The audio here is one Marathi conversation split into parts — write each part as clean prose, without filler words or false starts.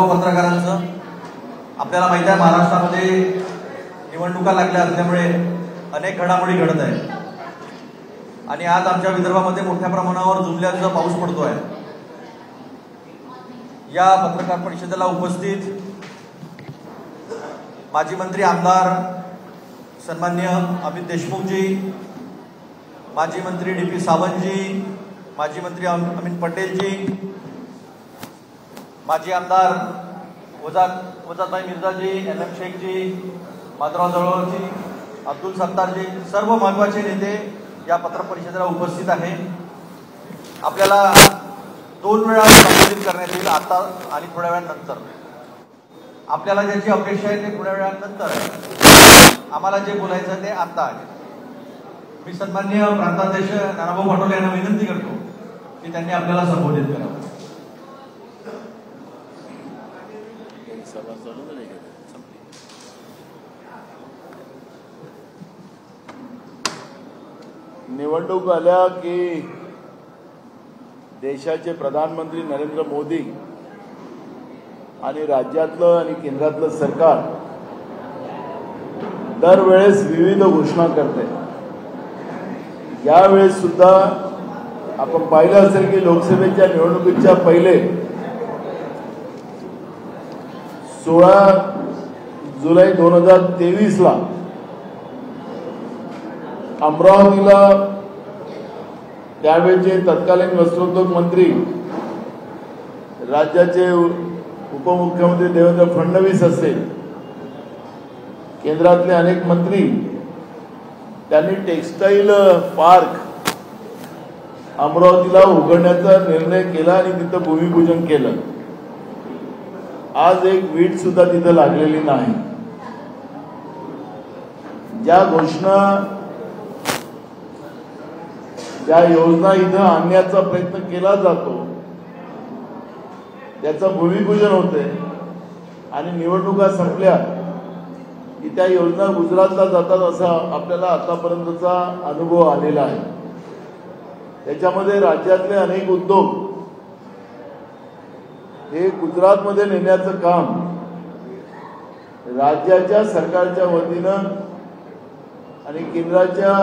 पत्रकारांचं आपल्याला माहिती आहे महाराष्ट्रामध्ये निवडणुका लागल्या असल्यामुळे अनेक घडामोडी घडत आहेत आणि आज आमच्या विदर्भामध्ये मोठ्या प्रमाणावर जुमल्याचा पाऊस पडतो आहे। या पत्रकार परिषदेला उपस्थित माजी मंत्री आमदार सन्माननीय अमित देशमुख जी, माजी मंत्री डीपी सावंत जी, माजी मंत्री अमित पटेल जी, माजी आमदार वजातभाई मिर्जा जी, एम शेख जी, माधवराव जळवळ जी, अब्दुल सत्तार जी, सर्व महत्त्वाचे नेते या पत्र परिषदेला उपस्थित आहे। आपल्याला 2 वेळा संबोधित करण्यात येईल, आता आणि थोड्या वेळानंतर। आपल्याला ज्याची अपेक्षा आहे ते थोड्या वेळानंतर आहे, आम्हाला जे बोलायचं आहे ते आता आहे। मी सन्माननीय प्रांताध्यक्ष नानाभाऊ पाटोले यांना विनंती करतो की त्यांनी आपल्याला संबोधित करावं। निवडणूक आल्या की देशाचे प्रधानमंत्री नरेंद्र मोदी आणि राज्यातलं आणि केंद्रातलं सरकार दरवेळेस विविध घोषणा करते। यावेळेस सुद्धा आपण पाहिलं असेल की लोकसभेच्या निवडणुकीच्या पहिले 16 जुलै 2023 ला अमरावतीला त्यावेळेचे तत्कालीन वस्त्रोद्योग मंत्री राज्याचे उपमुख्यमंत्री देवेंद्र फडणवीस असेल, केंद्रातले अनेक मंत्री, त्यांनी टेक्सटाईल पार्क अमरावतीला उघडण्याचा निर्णय केला आणि तिथं भूमिपूजन केलं। आज एक वीट सुद्धा तिथं लागलेली नाही। ज्या घोषणा, ज्या योजना इथं आणण्याचा प्रयत्न केला जातो त्याचं भूमिपूजन होते आणि निवडणुका संपल्या की त्या योजना गुजरातला जातात असा आपल्याला आतापर्यंतचा अनुभव आलेला आहे। त्याच्यामध्ये राज्यातले अनेक उद्योग हे गुजरातमध्ये नेण्याचं काम राज्याच्या सरकारच्या वतीनं आणि केंद्राच्या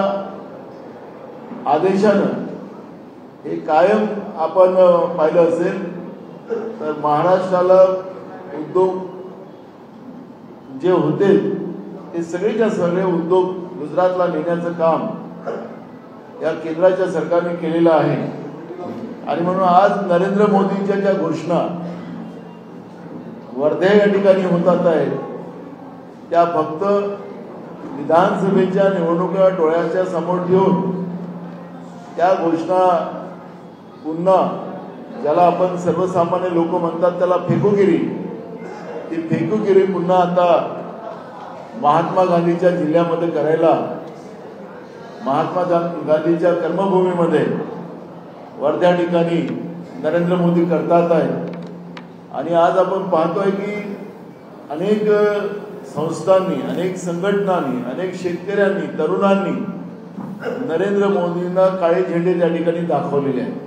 आदेशानं हे कायम आपण पाहिलं असेल तर महाराष्ट्राला उद्योग जे होते ते सगळेच्या सगळे उद्योग गुजरातला नेण्याचं काम या केंद्राच्या सरकारने केलेलं आहे। आणि म्हणून आज नरेंद्र मोदींच्या ज्या घोषणा वर्धा या ठिकाणी होतात आहेत त्या फक्त विधानसभेच्या निवडणुका डोळ्याच्या समोर ठेवून त्या घोषणा पुन्हा, ज्याला आपण सर्वसामान्य लोक म्हणतात त्याला फेकूगिरी, ती फेकूगिरी पुन्हा आता महात्मा गांधीच्या जिल्ह्यामध्ये करायला, महात्मा गांधीच्या कर्मभूमीमध्ये वर्धा ठिकाणी नरेंद्र मोदी करतात आहे। आणि आज आपण पाहतोय की अनेक संस्थांनी, अनेक संघटनांनी, अनेक शेतकऱ्यांनी, तरुणांनी नरेंद्र मोदींना काळे झेंडे त्या ठिकाणी दाखवलेले आहेत।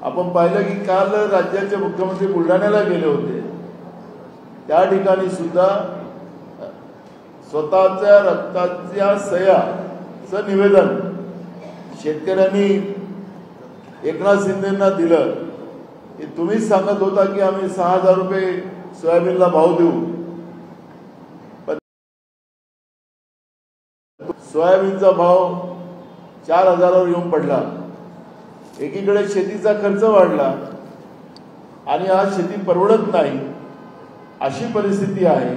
आपण पाहिलं की काल राज्याचे मुख्यमंत्री बुलढाण्याला गेले होते, त्या ठिकाणी सुद्धा स्वतःच्या रक्ताच्या सह्याचं निवेदन शेतकऱ्यांनी एकनाथ शिंदेंना दिलं की तुम्हीच सांगत होता की आम्ही 6000 रुपये सोयाबीनला भाव देऊ, सोयाबीनचा भाव 4000वर येऊन पडला। एकीकडे शेतीचा खर्च वाढला आणि आज शेती परवडत नाही अशी परिस्थिती आहे।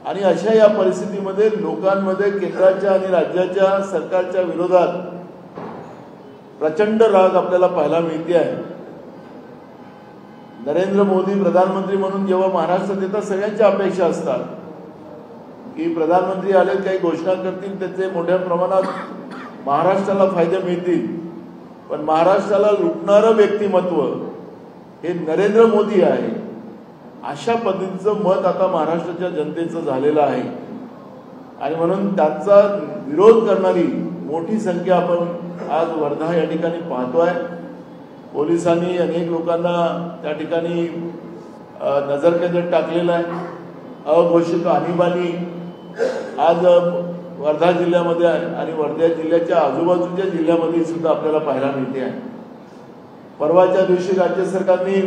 आणि अशा या परिस्थितीमध्ये लोकांमध्ये केंद्राच्या आणि राज्याच्या सरकारच्या विरोधात प्रचंड राग आपल्याला पाहायला मिळते आहे। नरेंद्र मोदी प्रधानमंत्री म्हणून जेव्हा महाराष्ट्रात येतात सगळ्यांच्या अपेक्षा असतात की प्रधानमंत्री आले, काही घोषणा करतील, त्याचे मोठ्या प्रमाणात महाराष्ट्राला फायदे मिळतील। पण महाराष्ट्राला लुटणारं व्यक्तिमत्व हे नरेंद्र मोदी आहे, अशा पद्धतीचं मत आता महाराष्ट्राच्या जनतेचं झालेलं आहे। आणि म्हणून त्यांचा विरोध करणारी मोठी संख्या आपण आज वर्धा या ठिकाणी पाहतोय। पोलिसांनी अनेक लोकांना त्या ठिकाणी नजरकैदेत टाकलेलं आहे. अघोषित आणीबाणी आज वर्धा जिल्ह्यामध्ये आहे आणि वर्धा जिल्ह्याच्या आजूबाजूच्या जिल्ह्यामध्ये सुद्धा आपल्याला पाहायला मिळते आहे. परवाच्या दिवशी राज्य सरकारने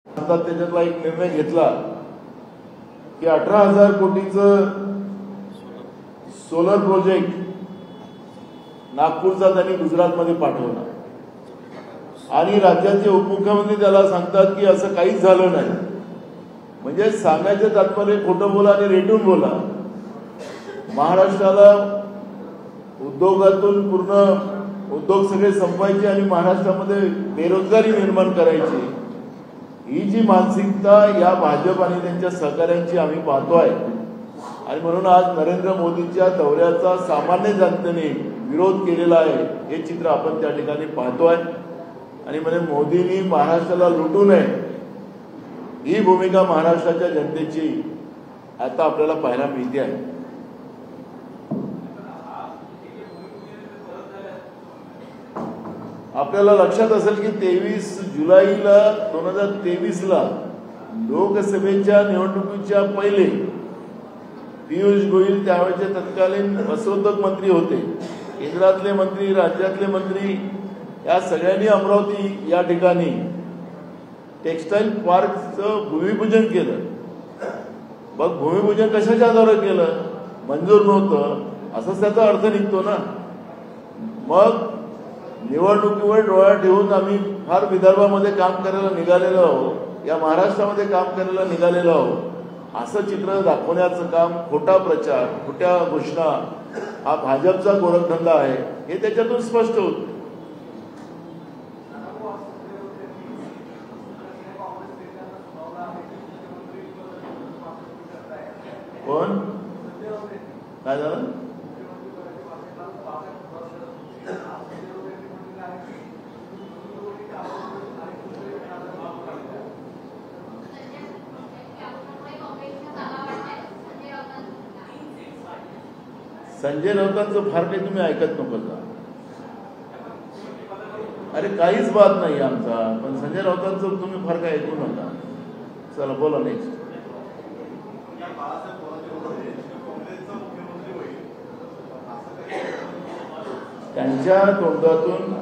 त्याच्यातला एक निर्णय घेतला की 18,000 कोटीचं सोलर प्रोजेक्ट नागपूरचा त्यांनी गुजरातमध्ये पाठवला आणि राज्याचे उपमुख्यमंत्री त्याला सांगतात की असं काहीच झालं नाही. म्हणजे सांगायचं तात्पर्य खोटं बोला आणि रेटून बोला. महाराष्ट्राला उद्योगातून पूर्ण उद्योग सगळे संपवायचे आणि महाराष्ट्रामध्ये बेरोजगारी निर्माण करायची, ही जी मानसिकता या भाजप आणि त्यांच्या सहकाऱ्यांची आम्ही पाहतोय. आणि म्हणून आज नरेंद्र मोदींच्या दौऱ्याचा सामान्य जनतेने विरोध केलेला आहे हे चित्र आपण त्या ठिकाणी पाहतोय. आणि म्हणजे मोदींनी महाराष्ट्राला लुटू नये ही भूमिका महाराष्ट्राच्या जनतेची आता आपल्याला पाहायला मिळते आहे. आपल्याला लक्षात असेल की 23 जुलैला 2023ला लोकसभेच्या निवडणुकीच्या पहिले पियुष गोयल त्यावेळेचे तत्कालीन वस्त्रोद्योग मंत्री होते. केंद्रातले मंत्री, राज्यातले मंत्री या सगळ्यांनी अमरावती या ठिकाणी टेक्सटाईल पार्कचं भूमिपूजन केलं. मग भूमिपूजन कशाच्या आधारे केलं? मंजूर नव्हतं असंच त्याचा अर्थ निघतो ना. मग निवडणुकीवर डोळा ठेवून आम्ही फार विदर्भामध्ये काम करायला निघालेलो आहोत, या महाराष्ट्रामध्ये काम करायला निघालेलो आहोत असं चित्र दाखवण्याचं काम, खोटा प्रचार, खोट्या घोषणा हा भाजपचा गोरखधंदा आहे हे त्याच्यातून स्पष्ट होतं. कोण काय झालं? संजय राऊतांचं फार काही तुम्ही ऐकत नको का? अरे काहीच बात नाही आमचा, पण संजय राऊतांचं तुम्ही फार काही ऐकू नका. चला बोला नेक्स्ट. त्यांच्या तोंडातून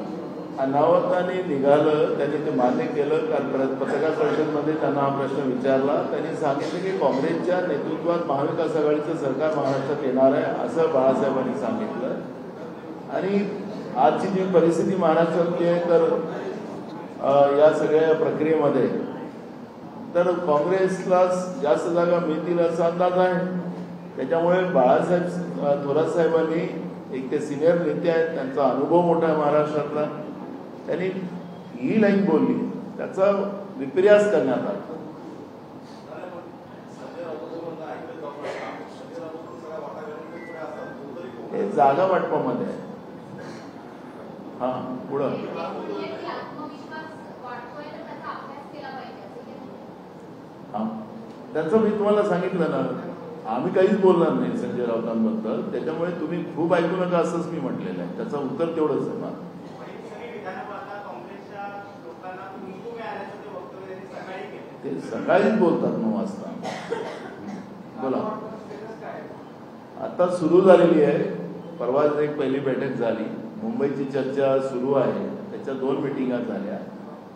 अनावताने निघालं, त्यांनी ते मान्य केलं. काल पत्रकार परिषदेमध्ये त्यांना हा प्रश्न विचारला. त्यांनी सांगितलं की काँग्रेसच्या नेतृत्वात महाविकास आघाडीचं सरकार महाराष्ट्रात येणार आहे असं बाळासाहेबांनी सांगितलं. आणि आजची जी परिस्थिती महाराष्ट्रातली आहे तर या सगळ्या प्रक्रियेमध्ये तर काँग्रेसला जास्त जागा मिळतील असा अंदाज आहे. त्याच्यामुळे बाळासाहेब थोरात साहेबांनी, एक ते सिनियर नेते आहेत, त्यांचा अनुभव मोठा आहे महाराष्ट्रातला, त्यांनी ही लाईन बोलली, त्याचा विपर्यास करण्यात आला. हे जागा वाटपामध्ये आहे. हा पुढं हा त्याचं मी तुम्हाला सांगितलं ना, आम्ही काहीच बोलणार नाही संजय राऊतांबद्दल. त्याच्यामुळे तुम्ही खूप ऐकू नका असंच मी म्हटलेलं आहे. त्याचं उत्तर तेवढंच आहे ना. ते सकाळीच बोलतात 9 वाजता. बोला. आता सुरू झालेली आहे. परवा एक पहिली बैठक झाली, मुंबईची चर्चा सुरू आहे, त्याच्या 2 मिटिंगा झाल्या.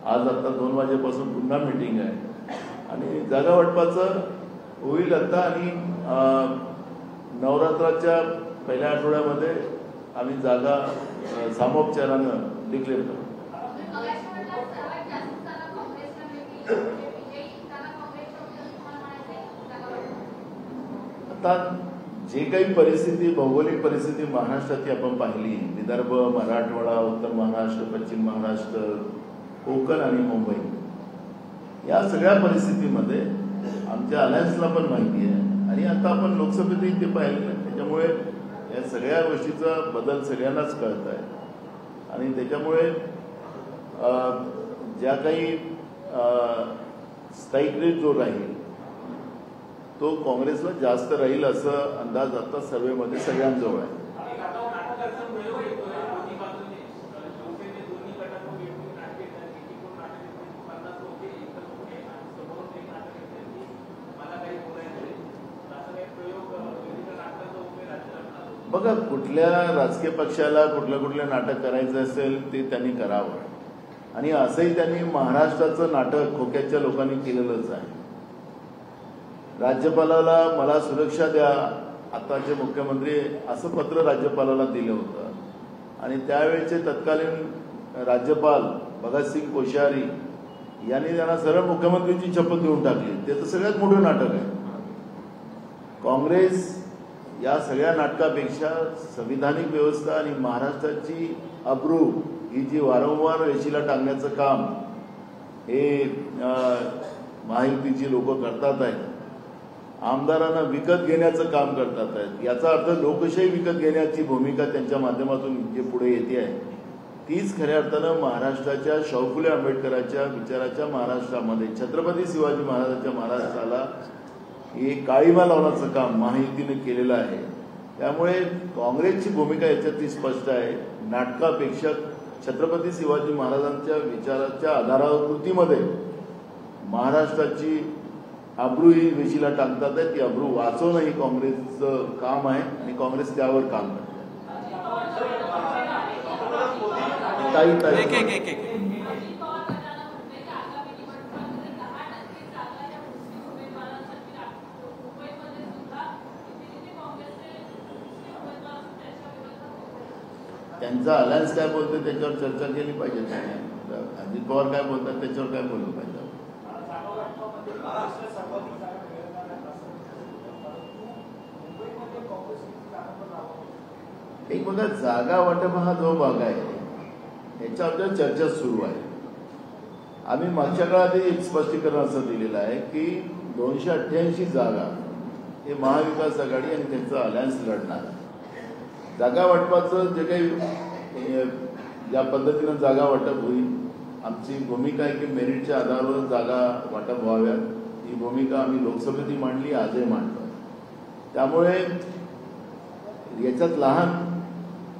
आज आता 2 वाजेपासून पुन्हा मिटिंग आहे आणि जागा वाटपाचं होईल आता. आणि नवरात्राच्या पहिल्या आठवड्यामध्ये आम्ही जागा सामोपचारानं डिक्लेअर करू. आता जे काही परिस्थिती, भौगोलिक परिस्थिती महाराष्ट्राची आपण पाहिली, विदर्भ, मराठवाडा, उत्तर महाराष्ट्र, पश्चिम महाराष्ट्र, कोकण आणि मुंबई, या सगळ्या परिस्थितीमध्ये आमच्या अलायन्सला पण माहिती आहे आणि आता आपण लोकसभेतही ते पाहिलं. त्याच्यामुळे या सगळ्या गोष्टीचा बदल सगळ्यांनाच कळत आहे आणि त्याच्यामुळे ज्या काही स्ट्राईक रेट जो राहील तो काँग्रेसला जास्त राहील असं अंदाज आता सर्वेमध्ये सगळ्यांजवळ आहे. बघा, कुठल्या राजकीय पक्षाला कुठलं नाटक करायचं असेल ते त्यांनी करावं, आणि असंही त्यांनी महाराष्ट्राचं नाटक खोक्याच्या लोकांनी केलेलंच आहे. राज्यपालाला मला सुरक्षा द्या, आताचे मुख्यमंत्री असं पत्र राज्यपालाला दिलं होतं, आणि त्यावेळेचे तत्कालीन राज्यपाल भगतसिंग कोश्यारी यांनी त्यांना सरळ मुख्यमंत्र्यांची शपथ देऊन टाकली. ते तर सगळ्यात मोठं नाटक आहे. काँग्रेस या सगळ्या नाटकापेक्षा संविधानिक व्यवस्था आणि महाराष्ट्राची अब्रू ही जी वारंवार वेशीला टांगण्याचं काम हे महायुतीची लोक करतात आहेत, आमदारांना विकत घेण्याचं काम करतात आहेत. याचा अर्थ लोकशाही विकत घेण्याची भूमिका त्यांच्या माध्यमातून जे पुढे येते आहे, तीच खऱ्या अर्थानं महाराष्ट्राच्या शाहू फुले आंबेडकरांच्या विचाराच्या महाराष्ट्रामध्ये छत्रपती शिवाजी महाराजांच्या महाराष्ट्राला हे काळीमा लावण्याचं काम महायुतीने केलेलं आहे. त्यामुळे काँग्रेसची भूमिका याच्यातली स्पष्ट आहे. नाटकापेक्षा छत्रपती शिवाजी महाराजांच्या विचाराच्या आधारावर कृतीमध्ये महाराष्ट्राची अब्रू ही वेशीला टाकतात आहे. ती अब्रू वाचवणं ही काँग्रेसचं काम आहे, आणि काँग्रेस त्यावर काम करते. त्यांचा अलायन्स काय बोलतो त्याच्यावर चर्चा केली पाहिजे. अजित पवार काय बोलतात त्याच्यावर काय बोललं पाहिजे. एक बघा, जागा वाटप हा जो भाग आहे याच्यावर चर्चा सुरू आहे. आम्ही मागच्या काळात एक स्पष्टीकरण असं दिलेलं आहे की 288 जागा हे महाविकास आघाडी आणि त्यांचं अलायन्स लढणार. जागा वाटपाचं जे काही ज्या पद्धतीनं जागा वाटप होईल, आमची भूमिका आहे की मेरिटच्या आधारावर जागा वाटप व्हाव्यात. ही भूमिका आम्ही लोकसभेतही मांडली, आजही मांडतो. त्यामुळे याच्यात लहान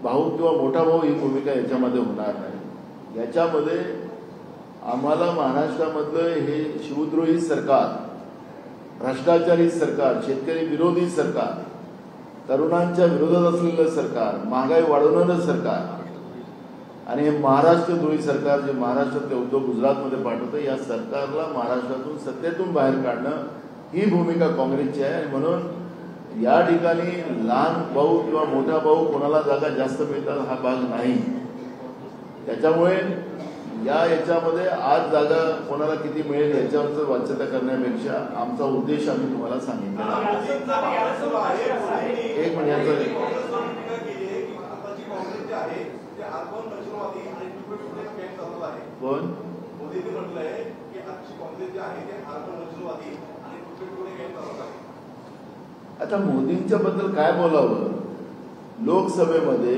भाऊ किंवा मोठा भाऊ ही भूमिका याच्यामध्ये होणार नाही. याच्यामध्ये आम्हाला महाराष्ट्रामधलं हे शिवद्रोही सरकार, भ्रष्टाचारी सरकार, शेतकरी विरोधी सरकार, तरुणांच्या विरोधात असलेलं सरकार, महागाई वाढवणारं सरकार, आणि हे महाराष्ट्रद्रोही सरकार जे महाराष्ट्रातले उद्योग गुजरातमध्ये पाठवतं, या सरकारला महाराष्ट्रातून सत्तेतून बाहेर काढणं ही भूमिका काँग्रेसची आहे. आणि म्हणून या ठिकाणी लहान भाऊ किंवा मोठा भाऊ कोणाला जागा जास्त मिळतात हा भाग नाही. त्याच्यामुळे याच्यामध्ये आज जागा कोणाला किती मिळेल याच्यावरचं वाच्यता करण्यापेक्षा आमचा उद्देश आम्ही तुम्हाला सांगितलेला. एक महिन्याचं कोण आता मोदींच्या बद्दल काय बोलावं. लोकसभेमध्ये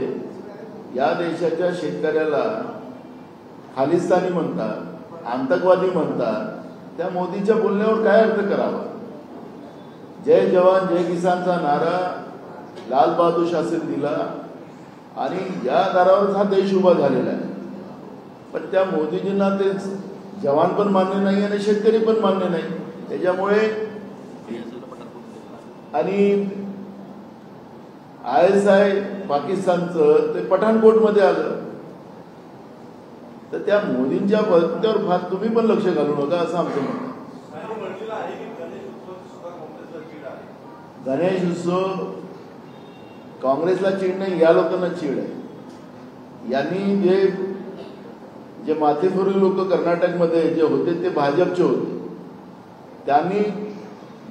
या देशाच्या शेतकऱ्याला खालिस्तानी म्हणतात, आतंकवादी म्हणतात. त्या मोदीच्या बोलण्यावर काय अर्थ करावा. जय जवान जय किसानचा नारा लाल बहादूर शास्त्री दिला, आणि या दारावर हा देश उभा झालेला आहे. पण त्या मोदीजींना ते जवान पण मान्य नाही आणि शेतकरी पण मान्य नाही. त्याच्यामुळे आणि ISI पाकिस्तानचं ते पठाणकोटमध्ये आलं. तर त्या मोदींच्या वक्तव्यावर फार तुम्ही पण लक्ष घालू नका असं आमचं म्हणणं. गणेश उत्सव काँग्रेसला चीड नाही, या लोकांना चीड आहे. यांनी जे माथेफोरी लोक कर्नाटकमध्ये जे होते ते भाजपचे होते. त्यांनी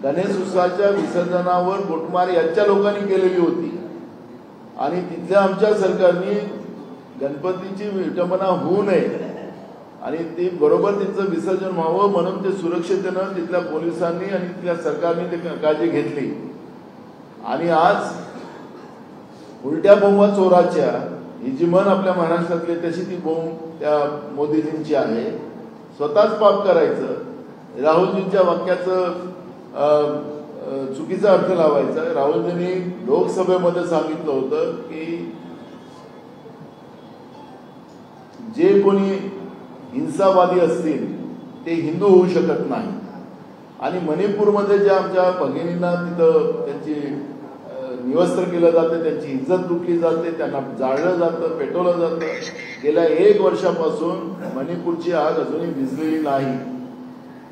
गणेश उत्सवाच्या विसर्जनावर गोटमार यांच्या लोकांनी केलेली होती, आणि तिथल्या आमच्या सरकारने गणपतीची विटंबना होऊ नये आणि ते बरोबर त्यांचं विसर्जन व्हावं म्हणून ते सुरक्षिततेनं तिथल्या पोलिसांनी आणि तिथल्या सरकारने ते काळजी घेतली. आणि आज उलट्या बोंबा चोराच्या ही जी म्हण आपल्या महाराष्ट्रातली तशी ती बोंब त्या मोदीजींची आहे. स्वतःच पाप करायचं, राहुलजींच्या वाक्याचं चुकीचा अर्थ लावायचा. राहुलजींनी लोकसभेमध्ये सांगितलं होतं की जे कोणी हिंसावादी असतील ते हिंदू होऊ शकत नाही. आणि मणिपूरमध्ये ज्या आमच्या भगिनींना तिथं त्यांची निवस्त्र केलं जातं, त्यांची इज्जत लुटली जाते, त्यांना जाळलं जातं, पेटवलं जातं. गेल्या 1 वर्षापासून मणिपूरची आग अजूनही विझलेली नाही.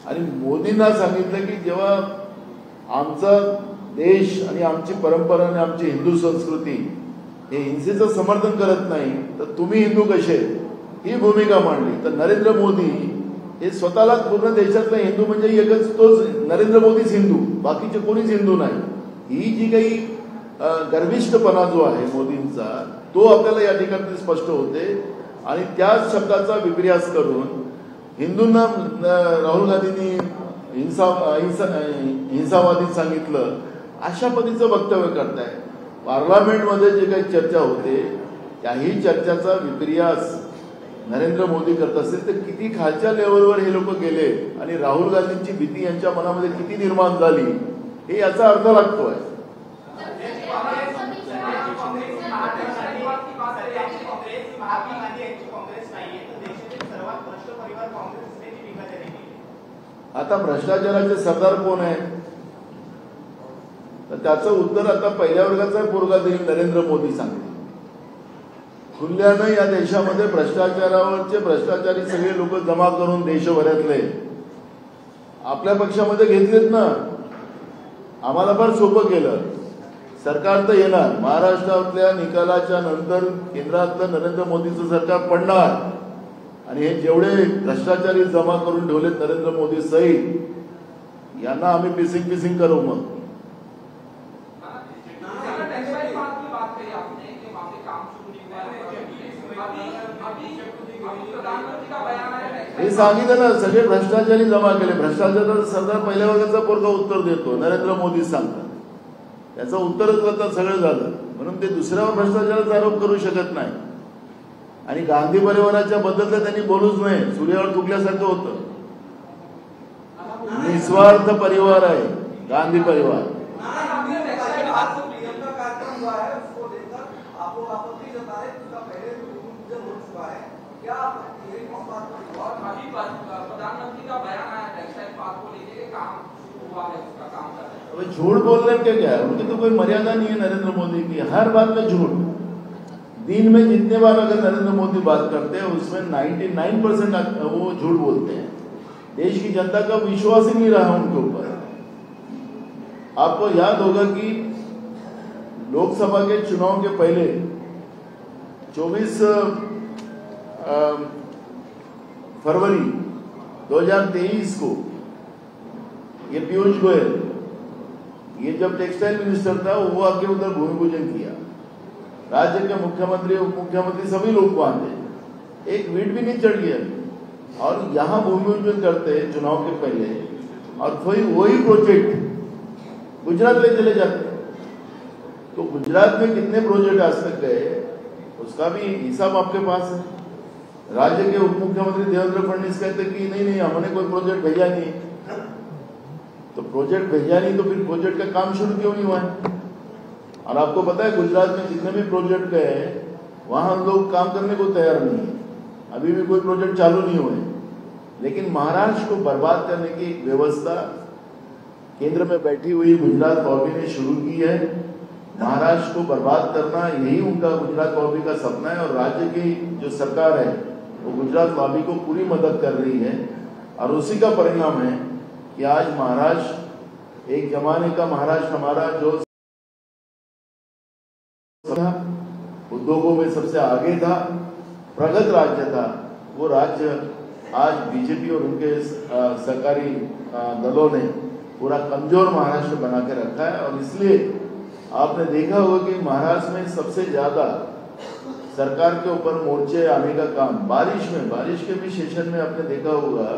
आणि मोदींना सांगितलं की जेव्हा आमचा देश आणि आमची परंपरा आणि आमची हिंदू संस्कृती हे हिंसेचं समर्थन करत नाही तर तुम्ही हिंदू कसे, ही भूमिका मांडली. तर नरेंद्र मोदी हे स्वतःला पूर्ण देशातला हिंदू म्हणजे एकच तोच नरेंद्र मोदीच हिंदू, बाकीचे कोणीच हिंदू नाही. ही जी काही गर्विष्ठपणा जो आहे मोदींचा तो आपल्याला या ठिकाणी स्पष्ट होते. आणि त्याच शब्दाचा विपर्यास करून हिंदूंना राहुल गांधींनी हिंसावादी सांगितलं, अशा पद्धतीचं वक्तव्य करताय. पार्लमेंटमध्ये जे काही चर्चा होते त्याही चर्चाचा विपर्यास नरेंद्र मोदी करत असतील तर किती खालच्या लेवलवर हे लोक गेले आणि राहुल गांधींची भीती यांच्या मनामध्ये किती निर्माण झाली हे याचा अर्थ लागतोय. आता भ्रष्टाचाराचे सरदार कोण आहे तर त्याचं उत्तर आता पहिल्या वर्गाचा पोरगा देईल नरेंद्र मोदी सांगते. खुल्यानं या देशामध्ये भ्रष्टाचारावरचे भ्रष्टाचारी सगळे लोक जमा करून देशभरातले आपल्या पक्षामध्ये घेतलेत ना. आम्हाला फार सोपं केलं. सरकार तर येणार, महाराष्ट्रातल्या निकालाच्या नंतर केंद्रातलं नरेंद्र मोदीचं सरकार पडणार आणि हे जेवढे भ्रष्टाचारी जमा करून ठेवलेत नरेंद्र मोदी सहित यांना आम्ही पिसिंग करू. मग हे सांगितलं ना, सगळे भ्रष्टाचारी जमा केले. भ्रष्टाचाराचा सरदार पहिल्या वर्गाचा पोरगा उत्तर देतो, नरेंद्र मोदी सांगतात. त्याचं उत्तरच आता सगळं झालं म्हणून ते दुसऱ्यावर भ्रष्टाचाराचा आरोप करू शकत नाही. आणि गांधी परिवाराच्या बद्दल तर त्यांनी बोलूच नाही, सूर्यावर थुकल्यासारखं होतं. निस्वार्थ परिवार आहे गांधी परिवार. झूठ बोलने के क्या है, उनकी तो कोई मर्यादा नहीं है नरेंद्र मोदी की. हर बात में झूठ. दिन में जितने बार अगर नरेंद्र मोदी बात करते हैं उसमें 99% वो झूठ बोलते हैं. देश की जनता का विश्वास ही नहीं रहा उनके ऊपर. आपको याद होगा कि लोकसभा के चुनाव के पहले 24 फरवरी 2023 को ये पीयूष गोयल ये जब टेक्सटाइल मिनिस्टर था वो आके उधर भूमि पूजन किया. राज्य के मुख्यमंत्री उप मुख्यमंत्री सभी लोग वहां थे. एक वीट भी नहीं चढ़ गया. और यहाँ भूमि पूजन करते हैं चुनाव के पहले और वही प्रोजेक्ट गुजरात ले चले जाते. तो गुजरात में कितने प्रोजेक्ट आज तक गए उसका भी हिसाब आपके पास है. राज्य के उप मुख्यमंत्री देवेंद्र फडणवीस कहते कि नहीं हमने कोई प्रोजेक्ट भेजा नहीं. तो प्रोजेक्ट भेजा नहीं तो फिर प्रोजेक्ट का काम शुरू क्यों नहीं हुआ है. और आपको पता है गुजरात में जितने भी प्रोजेक्ट गए वहां लोग काम करने को तैयार नहीं है. अभी भी कोई प्रोजेक्ट चालू नहीं हुए. लेकिन महाराष्ट्र को बर्बाद करने की व्यवस्था केंद्र में बैठी हुई गुजरात लॉबी ने शुरू की है. महाराष्ट्र को बर्बाद करना यही उनका गुजरात लॉबी का सपना है. और राज्य की जो सरकार है वो गुजरात लॉबी को पूरी मदद कर रही है. और उसी का परिणाम है कि आज महाराष्ट्र एक जमाने का महाराष्ट्र हमारा जो उद्योगों में सबसे आगे था, प्रगत राज्य था, वो राज्य आज बीजेपी और उनके सरकारी दलों ने पूरा कमजोर महाराष्ट्र बना के रखा है. और इसलिए आपने देखा होगा कि महाराष्ट्र में सबसे ज्यादा सरकार के ऊपर मोर्चे आने का काम बारिश के भी सेशन में आपने देखा होगा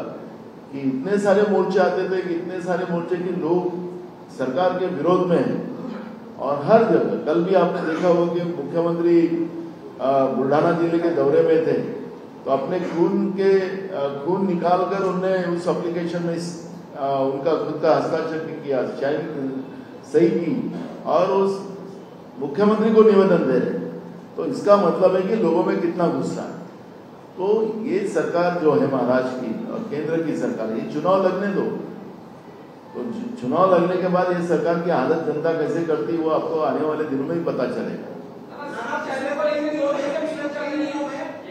कि इतने सारे मोर्चे आते थे कि इतने सारे मोर्चे कि लोग सरकार के विरोध में हैं. और हर जगह कल भी आपने देखा होगा कि मुख्यमंत्री बुल्ढाना जिले के दौरे में थे तो अपने खून निकालकर उनने उस एप्लीकेशन में उनका खुद का हस्ताक्षर किया, सही की और उस मुख्यमंत्री को निवेदन दे रहे. तो इसका मतलब है कि लोगों में कितना गुस्सा है. तो ये सरकार जो है महाराष्ट्र की और केंद्र की सरकार, ये चुनाव लगने दो तो चुनाव लगने के बाद ये सरकार की हालत जनता कैसे करती वो आपको आने वाले दिनों में ही पता चलेगा।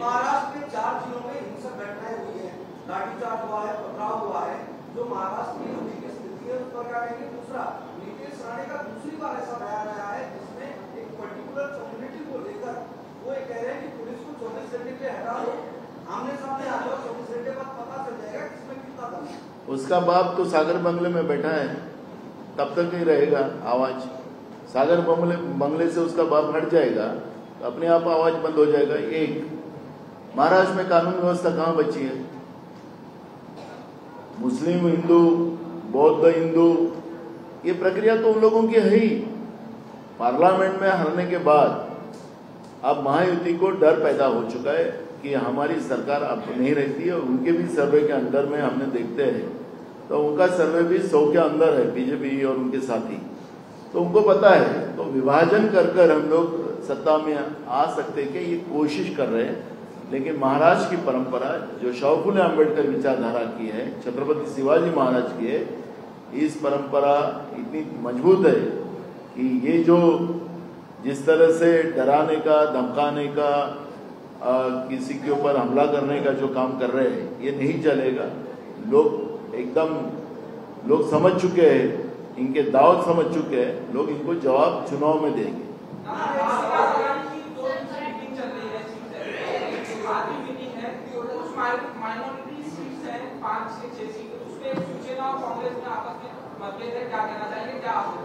महाराष्ट्र में 4 जिलों में हिंसक घटनाएं हुई है, लाठीचार्ज हुआ है, पथराव हुआ है, जो महाराष्ट्र की अभी की स्थिति है उस पर क्या कहेंगे। दूसरा, नीतीश राणे का दूसरी बार ऐसा बयान आया है जिसमें एक पर्टिकुलर कम्युनिटी को लेकर वो ये कह रहे हैं कि पुलिस को 24 घंटे के हटा दो, आमने सामने आ जाओ, 24 घंटे बाद पता चल जाएगा किसमें कितना दम है। उसका बाप तो सागर बंगले में बैठा है, तब तक ही रहेगा आवाज। सागर बंगले से उसका बाप हट जाएगा तो अपने आप आवाज बंद हो जाएगा। एक महाराष्ट्र में कानून व्यवस्था कहाँ बची है? मुस्लिम हिंदू, बौद्ध हिंदू, ये प्रक्रिया तो उन लोगों की है ही। पार्लियामेंट में हारने के बाद अब महायुति को डर पैदा हो चुका है कि हमारी सरकार अब नहीं रहती है। उनके भी सर्वे के अंदर में हमने देखते हैं तो उनका सर्वे भी 100 के अंदर है, बीजेपी और उनके साथी। तो उनको पता है, तो विभाजन कर कर हम लोग सत्ता में आ सकते कि ये कोशिश कर रहे हैं। लेकिन महाराष्ट्र की परंपरा जो शाहू फुले अम्बेडकर विचारधारा की है, छत्रपति शिवाजी महाराज की है, इस परंपरा इतनी मजबूत है कि ये जो जिस तरह से डराने का, धमकाने का, किसी के ऊपर हमला करने का जो काम कर रहे हैं ये नहीं चलेगा। लोग समझ चुके हैं, इनके दावत समझ चुके हैं, लोग इनको जवाब चुनाव में देंगे।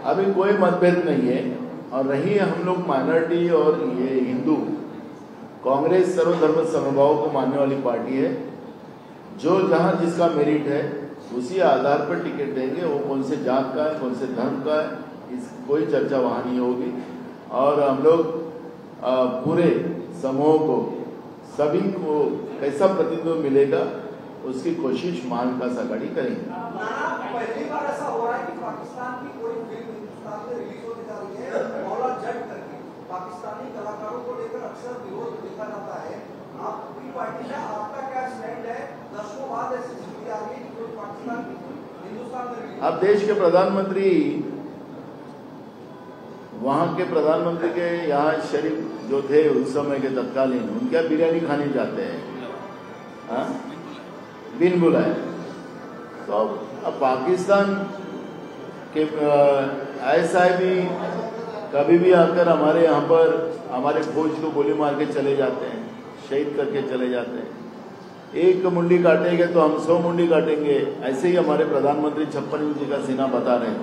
अभी कोई मतभेद नहीं है। और रही हम लोग माइनॉरिटी और ये हिंदू, कांग्रेस सर्वधर्म समभाव को मानने वाली पार्टी है। जो जहां जिसका मेरिट है उसी आधार पर टिकट देंगे। वो कौन से जात का है, कौन से धर्म का है, इस कोई चर्चा वहां नहीं होगी। और हम लोग पूरे समूह को, सभी को कैसा प्रतिनिधित्व मिलेगा उसकी कोशिश महाविकास आघाड़ी करेंगे। पहली बार ऐसा हो रहा है कि पाकिस्तान की कोई फिल्म हिंदुस्तान में रिलीज होने जा रही है, मौला जट करके। पाकिस्तानी कलाकारों को लेकर अक्सर विरोध देखा जाता है। आपकी पार्टी में आपका क्या स्टैंड है? दशकों बाद ऐसी स्थिति आ रही है कि कोई पाकिस्तान की हिंदुस्तान में। अब देश के प्रधानमंत्री, वहां के प्रधानमंत्री के यहाँ शरीफ जो थे उस समय के तत्कालीन, उनके बिरयानी खाने जाते हैं बिन बुलाए। तो अब पाकिस्तान के ISI भी कभी भी आकर हमारे यहाँ पर हमारे फौज को गोली मार के चले जाते हैं, शहीद करके चले जाते हैं। एक मुंडी काटेंगे तो हम 100 मुंडी काटेंगे, ऐसे ही हमारे प्रधानमंत्री 56 इंच का सीना बता रहे हैं।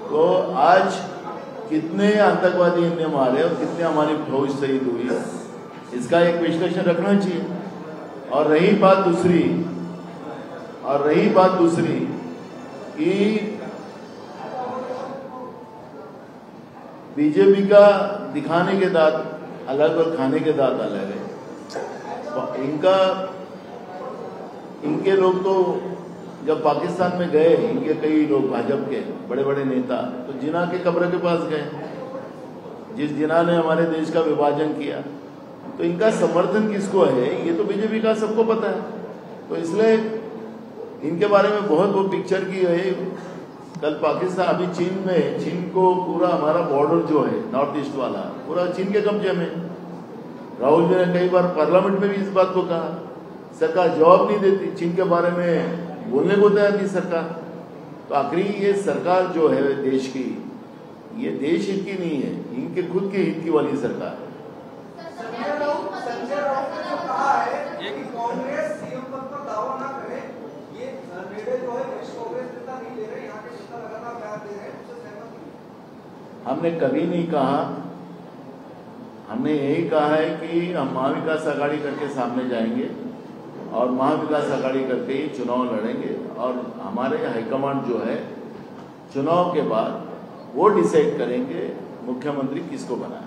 तो आज कितने आतंकवादी इनने मारे और कितने हमारी फौज शहीद हुई, इसका एक विश्लेषण रखना चाहिए। और रही बात दूसरी कि बीजेपी का दिखाने के दांत अलग और खाने के दांत अलग है। इनके लोग तो जब पाकिस्तान में गए, इनके कई लोग भाजपा के बड़े बड़े नेता तो जिन्ना के कब्र के पास गए, जिस जिन्ना ने हमारे देश का विभाजन किया। तो इनका समर्थन किसको है ये तो बीजेपी का सबको पता है। तो इसलिए इनके बारे में बहुत वो पिक्चर की है। कल पाकिस्तान, अभी चीन को पूरा हमारा बॉर्डर जो है नॉर्थ ईस्ट वाला पूरा चीन के कब्जे में। राहुल जी ने कई बार पार्लियामेंट में भी इस बात को कहा, सरकार जवाब नहीं देती, चीन के बारे में बोलने को तैयार नहीं सरकार। तो आखिरी ये सरकार जो है देश की, ये देश हित की नहीं है, इनके खुद के हित की वाली सरकार है। संजय राउत ने जो कहा है कि कांग्रेस सीएम पद पर दावा न करे, ये निर्णय जो है कांग्रेस नेता नहीं ले रहे, यहाँ के नेता लगातार बयान दे रहे हैं, उससे सहमत नहीं। हमने कभी नहीं कहा, हमने यही कहा है कि हम महाविकास आघाड़ी करके सामने जाएंगे और महाविकास आघाड़ी करके ही चुनाव लड़ेंगे। और हमारे हाईकमांड जो है चुनाव के बाद वो डिसाइड करेंगे मुख्यमंत्री किसको बनाए।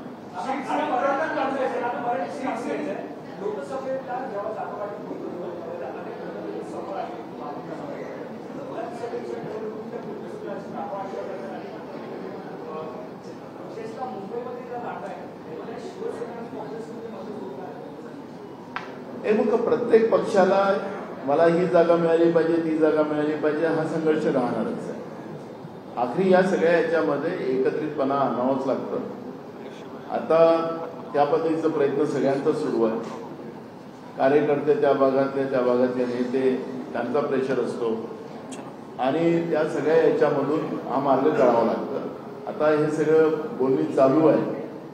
प्रत्येक पक्षाला मला ही जागा मिळाली पाहिजे, ती जागा मिळाली पाहिजे, हा संघर्ष राहणारच आहे. आखरी या सगळ्या याच्यामध्ये एकत्रितपणा आणावंच लागतं. आता त्या पद्धतीचा प्रयत्न सगळ्यांचा सुरू आहे. कार्यकर्ते त्या भागातले नेते, त्यांचा प्रेशर असतो आणि त्या सगळ्या याच्यामधून हा मार्ग काढावा लागतो. आता हे सगळं बोलणी चालू आहे.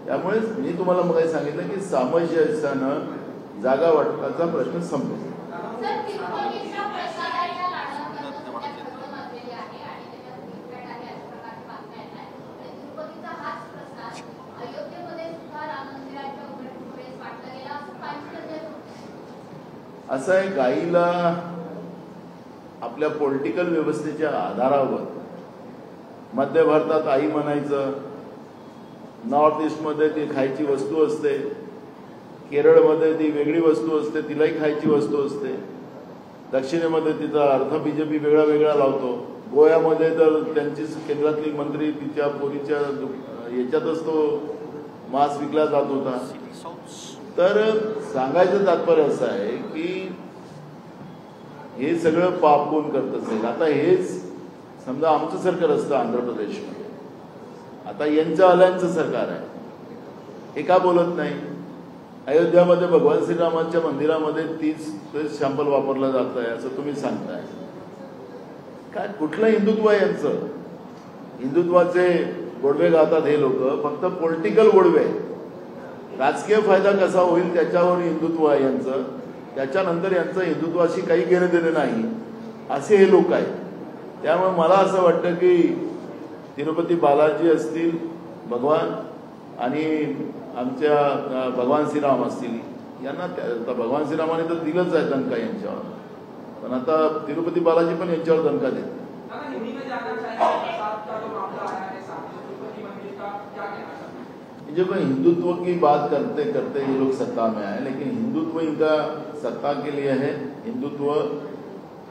त्यामुळे मी तुम्हाला मग सांगितलं की सामंजस्यानं जागा वाटपाचा प्रश्न संपेल. असं आहे, गाईला आपल्या पॉलिटिकल व्यवस्थेच्या आधारावर मध्य भारतात आई म्हणायचं, नॉर्थ ईस्टमध्ये ती खायची वस्तू असते, केरळमध्ये ती वेगळी वस्तू असते, तिलाही खायची वस्तू असते, दक्षिणेमध्ये तिचा अर्थ बीजेपी वेगळा वेगळा लावतो, गोव्यामध्ये तर त्यांची केंद्रातली मंत्री तिच्या पोरीच्या याच्यातच तो मांस विकला जात होता. तर सांगायचं तात्पर्य असं आहे की हे सगळं पाप कोण करत असेल. आता हेच समजा आमचं सरकार असतं आंध्र प्रदेशमध्ये, आता यांच्या आल्यांचं सरकार आहे, हे का बोलत नाही. अयोध्यामध्ये भगवान श्रीरामांच्या मंदिरामध्ये तीच सॅम्पल वापरलं जात आहे असं तुम्ही सांगताय. काय कुठलं हिंदुत्व आहे यांचं. हिंदुत्वाचे गोडवे गातात हे लोक, फक्त पॉलिटिकल गोडवे. राजकीय फायदा कसा होईल त्याच्यावर हिंदुत्व आहे यांचं, त्याच्यानंतर यांचं हिंदुत्वाशी काही घेणं देणं नाही, असे हे लोक आहेत. त्यामुळे मला असं वाटतं की तिरुपती बालाजी असतील भगवान आणि आमच्या भगवान श्रीराम असतील, यांना भगवान श्रीरामाने तर दिलंच आहे दणका यांच्यावर, पण आता तिरुपती बालाजी पण यांच्यावर दणका देत. जब हिंदुत्व की बात करते करते ये लोग सत्ता में आए, लेकिन हिंदुत्व इनका सत्ता के लिए है, हिंदुत्व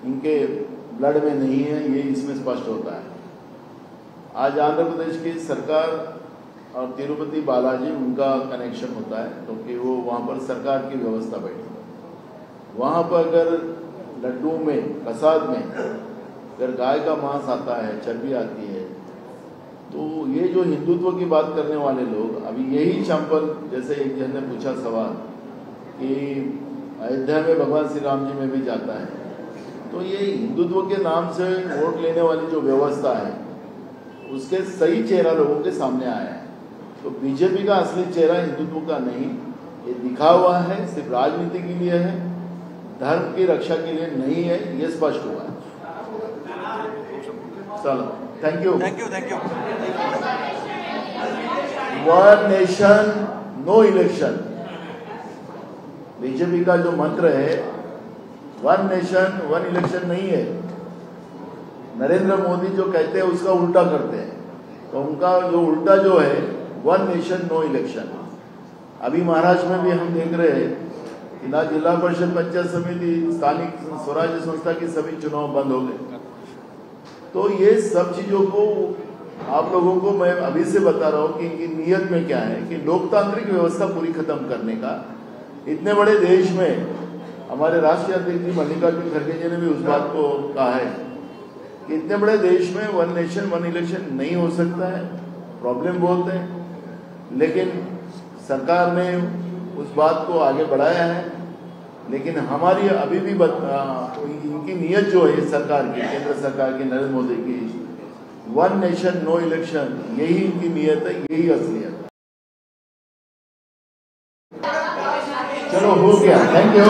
इनके ब्लड में नहीं है, ये इसमें स्पष्ट होता है. आज आंध्र प्रदेश की सरकार और तिरुपति बालाजी उनका कनेक्शन होता है क्योंकि वो वहाँ पर सरकार की व्यवस्था बैठी है. वहाँ पर अगर लड्डू में, प्रसाद में अगर गाय का मांस आता है, चर्बी आती है, तो ये जो हिंदुत्व की बात करने वाले लोग, अभी यही चंपल, जैसे एक जन ने पूछा सवाल कि अयोध्या में भगवान श्री राम जी में भी जाता है, तो ये हिंदुत्व के नाम से वोट लेने वाली जो व्यवस्था है उसके सही चेहरा लोगों के सामने आया है. तो बीजेपी का असली चेहरा हिंदुत्व का नहीं, ये दिखा हुआ है, सिर्फ राजनीति के लिए है, धर्म की रक्षा के लिए नहीं है, ये स्पष्ट हुआ है. चलो, thank you. One nation no election, BJP का जो मंत्र है वन नेशन वन इलेक्शन नहीं है. नरेंद्र मोदी जो कहते हैं उसका उल्टा करते हैं, तो उनका जो उल्टा जो है वन नेशन नो इलेक्शन. अभी महाराष्ट्र में भी हम देख रहे हैं कि ना जिला परिषद, पंचायत समिति, स्थानिक स्वराज्य संस्था की सभी चुनाव बंद हो गए. तो ये सब चीजों को आप लोगों को मैं अभी से बता रहा हूँ कि इनकी नीयत में क्या है कि लोकतांत्रिक व्यवस्था पूरी खत्म करने का. इतने बड़े देश में हमारे राष्ट्रीय अध्यक्ष जी मल्लिकार्जुन खड़गे जी ने भी उस बात को कहा है कि इतने बड़े देश में वन नेशन वन इलेक्शन नहीं हो सकता है. प्रॉब्लम बहुत है, लेकिन सरकार ने उस बात को आगे बढ़ाया है. लेकिन हमारी अभी भी इनकी नीयत जो है सरकार की, केंद्र सरकार की, नरेंद्र मोदी की, वन नेशन नो इलेक्शन, यही इनकी नीयत है, यही असलियत है. चलो हो गया. Thank you.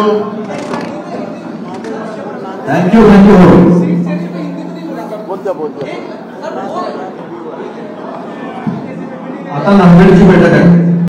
आता नांदेडची बैठक आहे.